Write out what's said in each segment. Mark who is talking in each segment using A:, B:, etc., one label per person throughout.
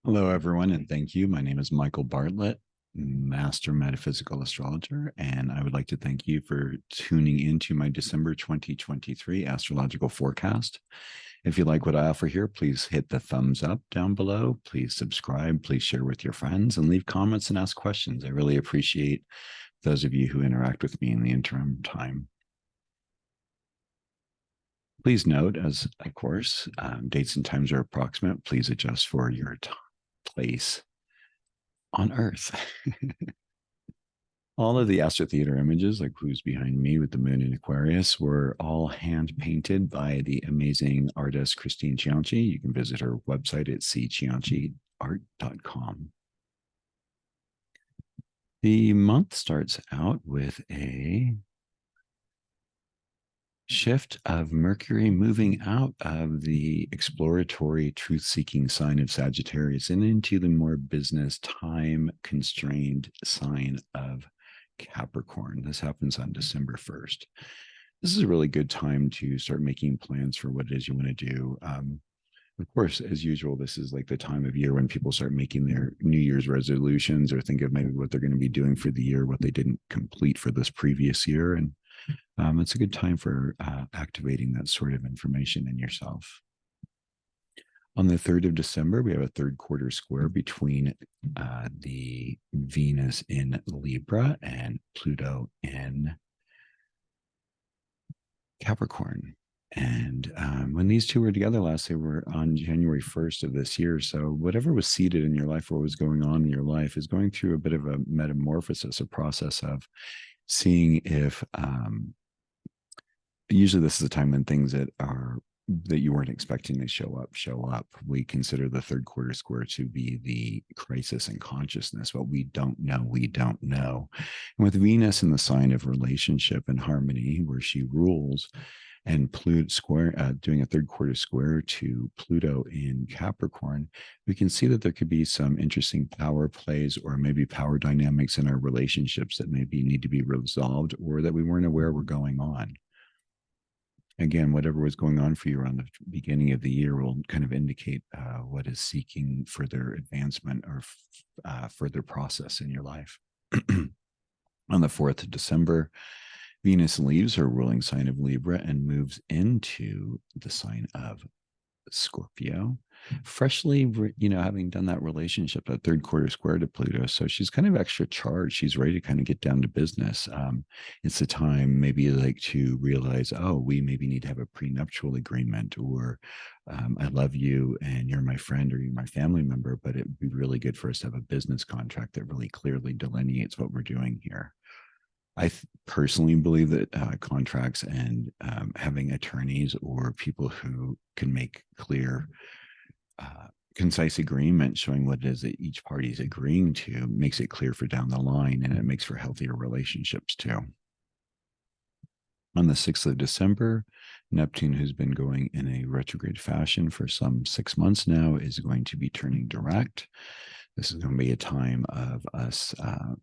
A: Hello, everyone, and thank you. My name is Michael Bartlett, Master Metaphysical Astrologer, and I would like to thank you for tuning into my December 2023 astrological forecast. If you like what I offer here, please hit the thumbs up down below. Please subscribe. Please share with your friends and leave comments and ask questions. I really appreciate those of you who interact with me in the interim time. Please note, as of course, dates and times are approximate. Please adjust for your place on Earth. All of the Astro Theater images, like who's behind me with the moon in Aquarius, were all hand painted by the amazing artist Christine Cianci. You can visit her website at ccianciart.com. The month starts out with a shift of Mercury moving out of the exploratory, truth seeking sign of Sagittarius and into the more business, time constrained sign of Capricorn. This happens on December 1st. This is a really good time to start making plans for what it is you want to do. Of course, as usual, this is like the time of year when people start making their New Year's resolutions or think of maybe what they're going to be doing for the year, what they didn't complete for this previous year. And it's a good time for activating that sort of information in yourself. On the 3rd of December, we have a third quarter square between the Venus in Libra and Pluto in Capricorn. And when these two were together last, they were on January 1st of this year. So whatever was seated in your life or what was going on in your life is going through a bit of a metamorphosis, a process of seeing if usually this is a time when things that you weren't expecting to show up. We consider the third quarter square to be the crisis in consciousness. What we don't know, we don't know. And with Venus in the sign of relationship and harmony, where she rules, and Pluto doing a third quarter square to Pluto in Capricorn, we can see that there could be some interesting power plays or maybe power dynamics in our relationships that maybe need to be resolved or that we weren't aware were going on. Again, whatever was going on for you around the beginning of the year will kind of indicate what is seeking further advancement or further process in your life. On the 4th of December, Venus leaves her ruling sign of Libra and moves into the sign of Scorpio, freshly, having done that relationship, that third quarter square to Pluto. So she's kind of extra charged. She's ready to kind of get down to business. It's the time maybe like to realize, oh, we maybe need to have a prenuptial agreement, or I love you and you're my friend or you're my family member, but it would be really good for us to have a business contract that really clearly delineates what we're doing here. I personally believe that contracts and having attorneys or people who can make clear, concise agreement showing what it is that each party is agreeing to makes it clear for down the line, and it makes for healthier relationships too. On the 6th of December, Neptune, who's been going in a retrograde fashion for some 6 months now, is going to be turning direct. This is going to be a time of us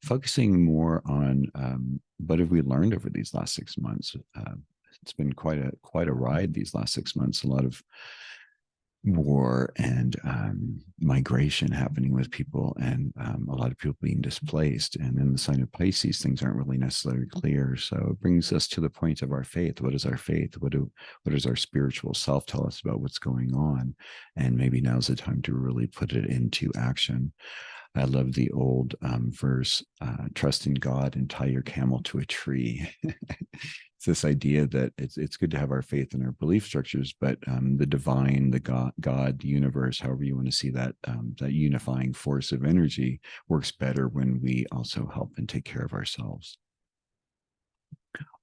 A: focusing more on what have we learned over these last 6 months. It's been quite a ride these last 6 months. A lot of war and migration happening with people, and a lot of people being displaced. And in the sign of Pisces, things aren't really necessarily clear. So it brings us to the point of our faith. What is our faith? What does our spiritual self tell us about what's going on? And maybe now's the time to really put it into action. I love the old verse, trust in God and tie your camel to a tree. It's this idea that it's good to have our faith in our belief structures, but the divine, the God, the universe, however you want to see that, that unifying force of energy works better when we also help and take care of ourselves.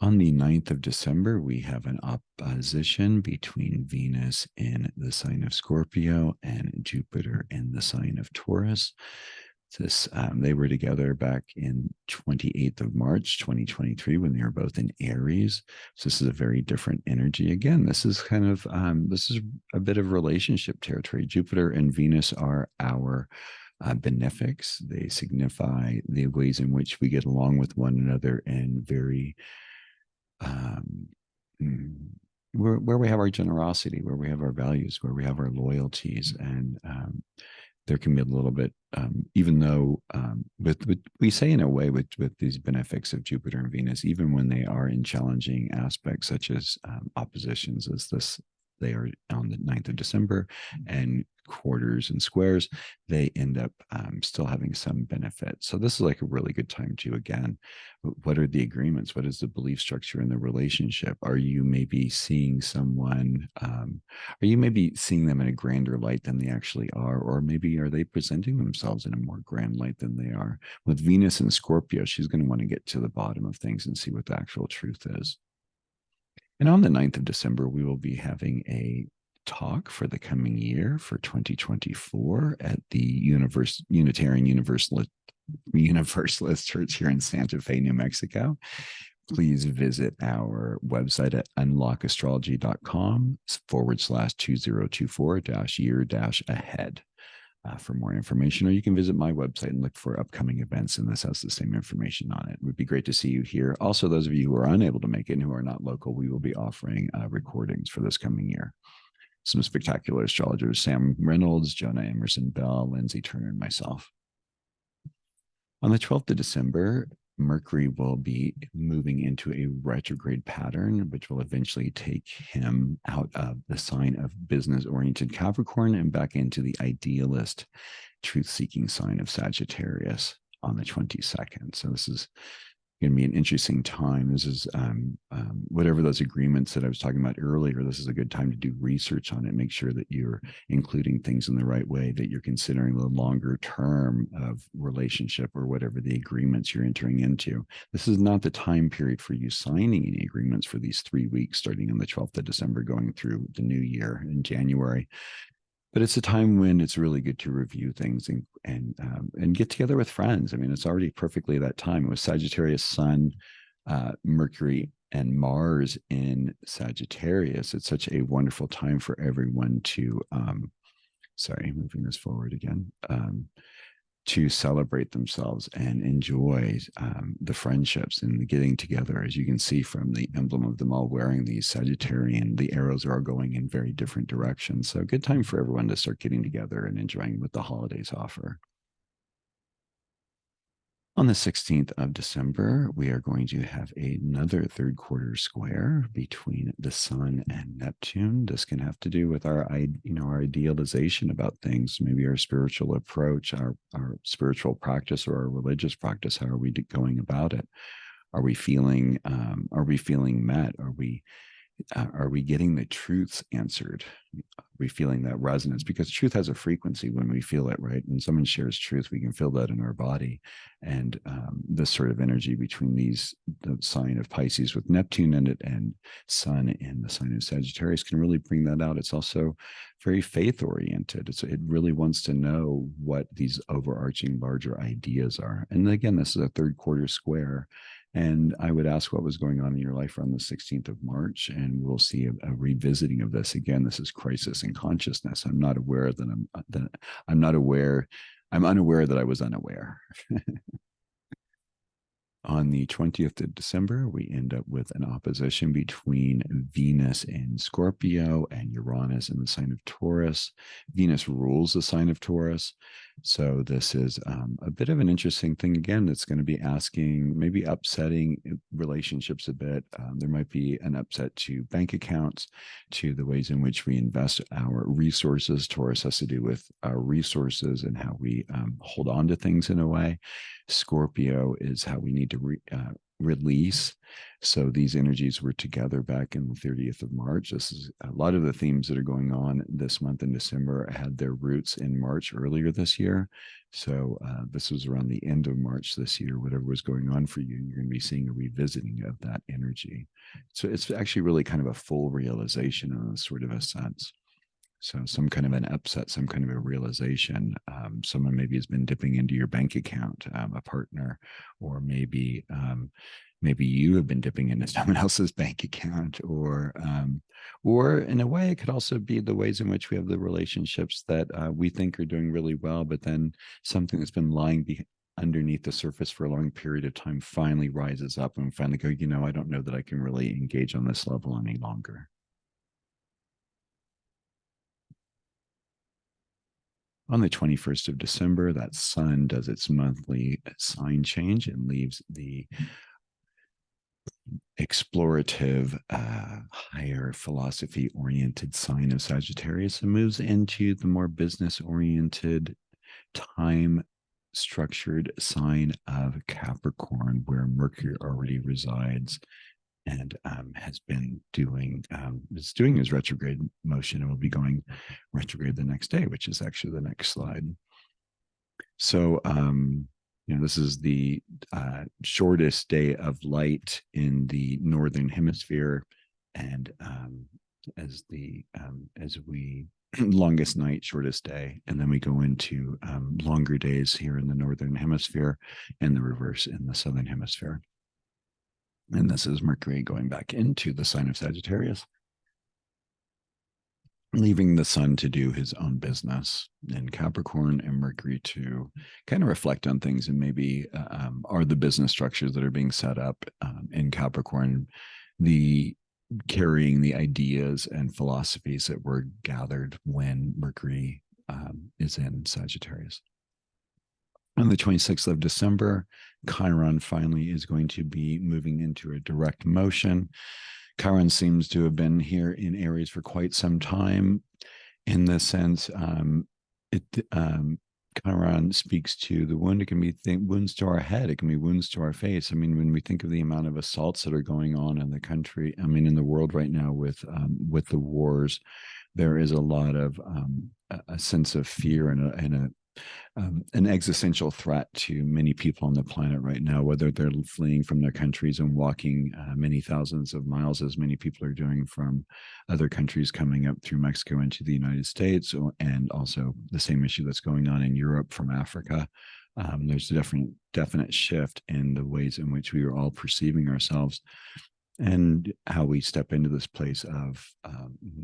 A: On the 9th of December, we have an opposition between Venus in the sign of Scorpio and Jupiter in the sign of Taurus. They were together back in 28th of March, 2023, when they were both in Aries. So this is a very different energy. Again, this is kind of, this is a bit of relationship territory. Jupiter and Venus are our benefics. They signify the ways in which we get along with one another and very where we have our generosity, where we have our values, where we have our loyalties. And there can be a little bit, even though with we say in a way with these benefics of Jupiter and Venus, even when they are in challenging aspects such as oppositions, as this they are on the 9th of December, and quarters and squares, they end up still having some benefit. So this is like a really good time to, again, what are the agreements? What is the belief structure in the relationship? Are you maybe seeing someone, are you maybe seeing them in a grander light than they actually are? Or maybe are they presenting themselves in a more grand light than they are? With Venus and Scorpio, she's going to want to get to the bottom of things and see what the actual truth is. And on the 9th of December, we will be having a talk for the coming year for 2024 at the Unitarian Universalist Church here in Santa Fe, New Mexico. Please visit our website at unlockAstrology.com/2024-year-ahead for more information, or you can visit my website and look for upcoming events, and this has the same information on it. It would be great to see you here. Also, those of you who are unable to make it and who are not local, we will be offering recordings for this coming year. Some spectacular astrologers: Sam Reynolds, Jonah Emerson Bell, Lindsay Turner, and myself. On the 12th of December, Mercury will be moving into a retrograde pattern, which will eventually take him out of the sign of business-oriented Capricorn and back into the idealist, truth-seeking sign of Sagittarius on the 22nd. So this is going to be an interesting time. This is whatever those agreements that I was talking about earlier, this is a good time to do research on it. Make sure that you're including things in the right way, that you're considering the longer term of relationship or whatever the agreements you're entering into. This is not the time period for you signing any agreements for these 3 weeks, starting on the 12th of December, going through the new year in January. But it's a time when it's really good to review things and get together with friends. I mean, it's already perfectly that time. With Sagittarius, Sun, Mercury, and Mars in Sagittarius, it's such a wonderful time for everyone to, sorry, moving this forward again, to celebrate themselves and enjoy the friendships and getting together. As you can see from the emblem of them all wearing these Sagittarian, the arrows are all going in very different directions. So a good time for everyone to start getting together and enjoying what the holidays offer. On the 16th of December, we are going to have another third quarter square between the Sun and Neptune. This can have to do with our idealization about things, maybe our spiritual approach, our spiritual practice, or our religious practice. How are we going about it? Are we feeling met? Are we getting the truths answered? Are we feeling that resonance? Because truth has a frequency when we feel it, right? When someone shares truth, we can feel that in our body. And this sort of energy between the sign of Pisces with Neptune in it and Sun in the sign of Sagittarius can really bring that out. It's also very faith oriented. It really wants to know what these overarching larger ideas are. And again, this is a third quarter square. And I would ask what was going on in your life around the 16th of March, and we'll see a revisiting of this. Again, this is crisis in consciousness. I'm not aware that I'm not aware. I'm unaware that I was unaware. On the 20th of December, we end up with an opposition between Venus in Scorpio and Uranus in the sign of Taurus. Venus rules the sign of Taurus. So this is a bit of an interesting thing. Again, it's going to be asking, maybe upsetting relationships a bit. There might be an upset to bank accounts, to the ways in which we invest our resources. Taurus has to do with our resources and how we hold on to things in a way. Scorpio is how we need to release. So these energies were together back in the 30th of March. This is a lot of the themes that are going on this month in December had their roots in March earlier this year. So this was around the end of March this year. Whatever was going on for you, you're going to be seeing a revisiting of that energy. So it's actually really kind of a full realization in a sort of a sense. So some kind of an upset, some kind of a realization. Someone maybe has been dipping into your bank account, a partner, or maybe you have been dipping into someone else's bank account, or in a way, it could also be the ways in which we have the relationships that we think are doing really well, but then something that's been lying underneath the surface for a long period of time finally rises up, and we finally go, I don't know that I can really engage on this level any longer. On the 21st of December, that sun does its monthly sign change and leaves the explorative, higher philosophy oriented sign of Sagittarius and moves into the more business oriented, time structured sign of Capricorn, where Mercury already resides and has been doing is doing his retrograde motion and will be going retrograde the next day, which is actually the next slide. So this is the shortest day of light in the northern hemisphere, and as we longest night, shortest day, and then we go into longer days here in the northern hemisphere, and the reverse in the southern hemisphere. And this is Mercury going back into the sign of Sagittarius, leaving the sun to do his own business in Capricorn, and Mercury to kind of reflect on things and maybe are the business structures that are being set up in Capricorn, the carrying the ideas and philosophies that were gathered when Mercury is in Sagittarius. On the 26th of December, Chiron finally is going to be moving into a direct motion. Chiron seems to have been here in Aries for quite some time. In the sense, Chiron speaks to the wound. It can be wounds to our head. It can be wounds to our face. I mean, when we think of the amount of assaults that are going on in the country, I mean, in the world right now with the wars, there is a lot of a sense of fear and an existential threat to many people on the planet right now, whether they're fleeing from their countries and walking many thousands of miles, as many people are doing from other countries coming up through Mexico into the United States, and also the same issue that's going on in Europe from Africa. There's a definite shift in the ways in which we are all perceiving ourselves, and how we step into this place of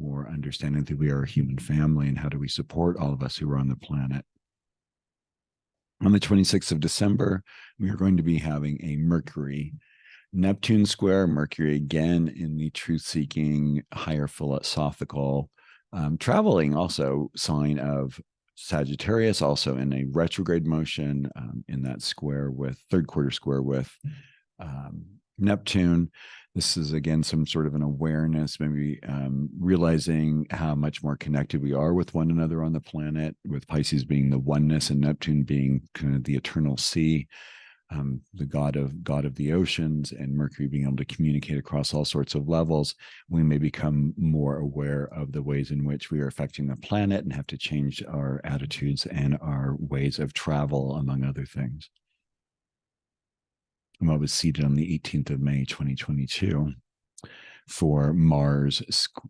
A: more understanding that we are a human family, and how do we support all of us who are on the planet. On the 26th of December, we are going to be having a Mercury Neptune square. Mercury again in the truth-seeking, higher philosophical, traveling also sign of Sagittarius, also in a retrograde motion in that square with third quarter square with Neptune. This is again some sort of an awareness, maybe realizing how much more connected we are with one another on the planet, with Pisces being the oneness and Neptune being kind of the eternal sea, the god of the oceans, and Mercury being able to communicate across all sorts of levels. We may become more aware of the ways in which we are affecting the planet and have to change our attitudes and our ways of travel, among other things. I was seated on the 18th of May, 2022, for Mars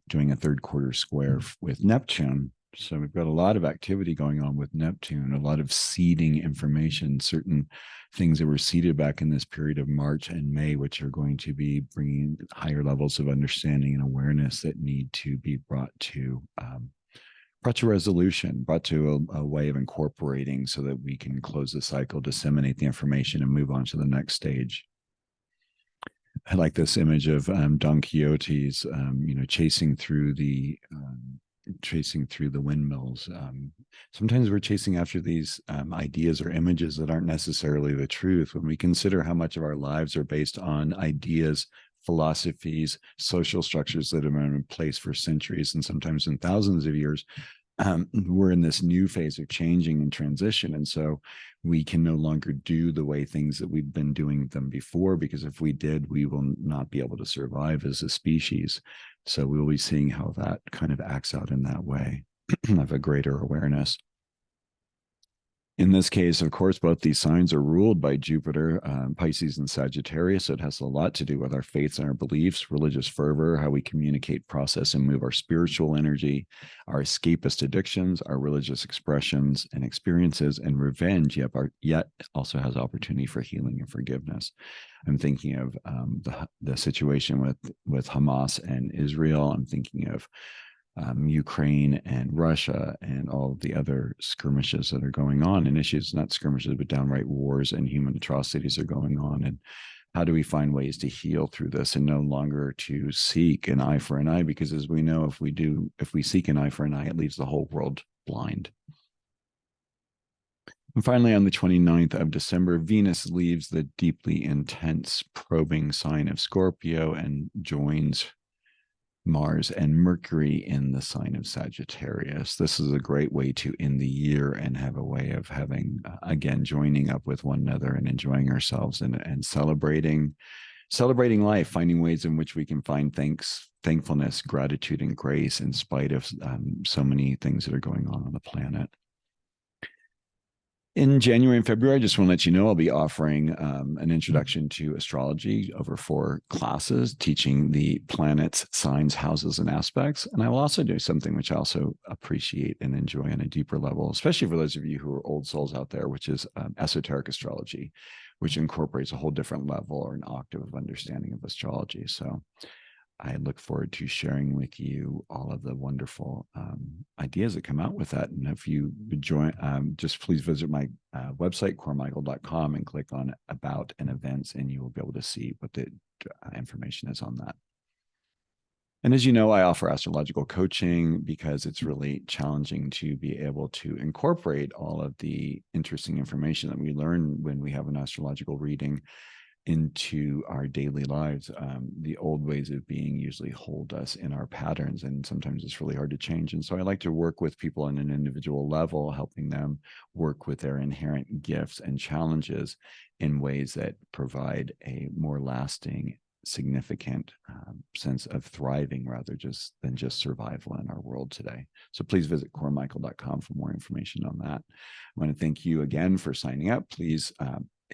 A: doing a third quarter square with Neptune. So we've got a lot of activity going on with Neptune, a lot of seeding information, certain things that were seeded back in this period of March and May, which are going to be bringing higher levels of understanding and awareness that need to be brought to resolution, brought to a way of incorporating, so that we can close the cycle, disseminate the information, and move on to the next stage. I like this image of Don Quixote's, chasing through the windmills. Sometimes we're chasing after these ideas or images that aren't necessarily the truth. When we consider how much of our lives are based on ideas, philosophies, social structures that have been in place for centuries and sometimes in thousands of years, we're in this new phase of changing and transition. And so we can no longer do the way things that we've been doing them before, because if we did, we will not be able to survive as a species. So we will be seeing how that kind of acts out in that way of a greater awareness. In this case, of course, both these signs are ruled by Jupiter, Pisces and Sagittarius. So it has a lot to do with our faiths and our beliefs, religious fervor, how we communicate, process, and move our spiritual energy, our escapist addictions, our religious expressions and experiences, and revenge, yet also has opportunity for healing and forgiveness. I'm thinking of the situation with Hamas and Israel. I'm thinking of Ukraine and Russia and all of the other skirmishes that are going on, and issues, not skirmishes, but downright wars and human atrocities are going on. And how do we find ways to heal through this and no longer to seek an eye for an eye? Because as we know, if we seek an eye for an eye, it leaves the whole world blind. And finally, on the 29th of December, Venus leaves the deeply intense probing sign of Scorpio and joins Mars and Mercury in the sign of Sagittarius. This is a great way to end the year and have a way of having, again, joining up with one another and enjoying ourselves and celebrating life, finding ways in which we can find thankfulness, gratitude, and grace in spite of so many things that are going on the planet. In January and February, I just want to let you know I'll be offering an introduction to astrology over 4 classes, teaching the planets, signs, houses, and aspects. And I will also do something which I also appreciate and enjoy on a deeper level, especially for those of you who are old souls out there, which is esoteric astrology, which incorporates a whole different level or an octave of understanding of astrology. So I look forward to sharing with you all of the wonderful ideas that come out with that. And if you would join, just please visit my website, cormichael.com, and click on About and Events, and you will be able to see what the information is on that. And as you know, I offer astrological coaching because it's really challenging to be able to incorporate all of the interesting information that we learn when we have an astrological reading into our daily lives. The old ways of being usually hold us in our patterns, and sometimes it's really hard to change. And so I like to work with people on an individual level, helping them work with their inherent gifts and challenges in ways that provide a more lasting, significant sense of thriving rather than just survival in our world today. So please visit cormichael.com for more information on that. I want to thank you again for signing up. Please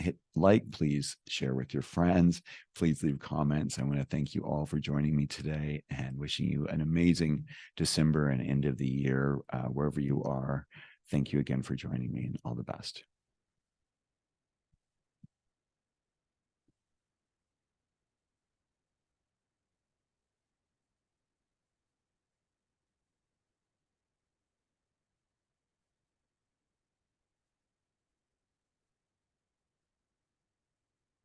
A: hit like, please share with your friends, please leave comments. I want to thank you all for joining me today and wishing you an amazing December and end of the year, wherever you are. Thank you again for joining me, and all the best.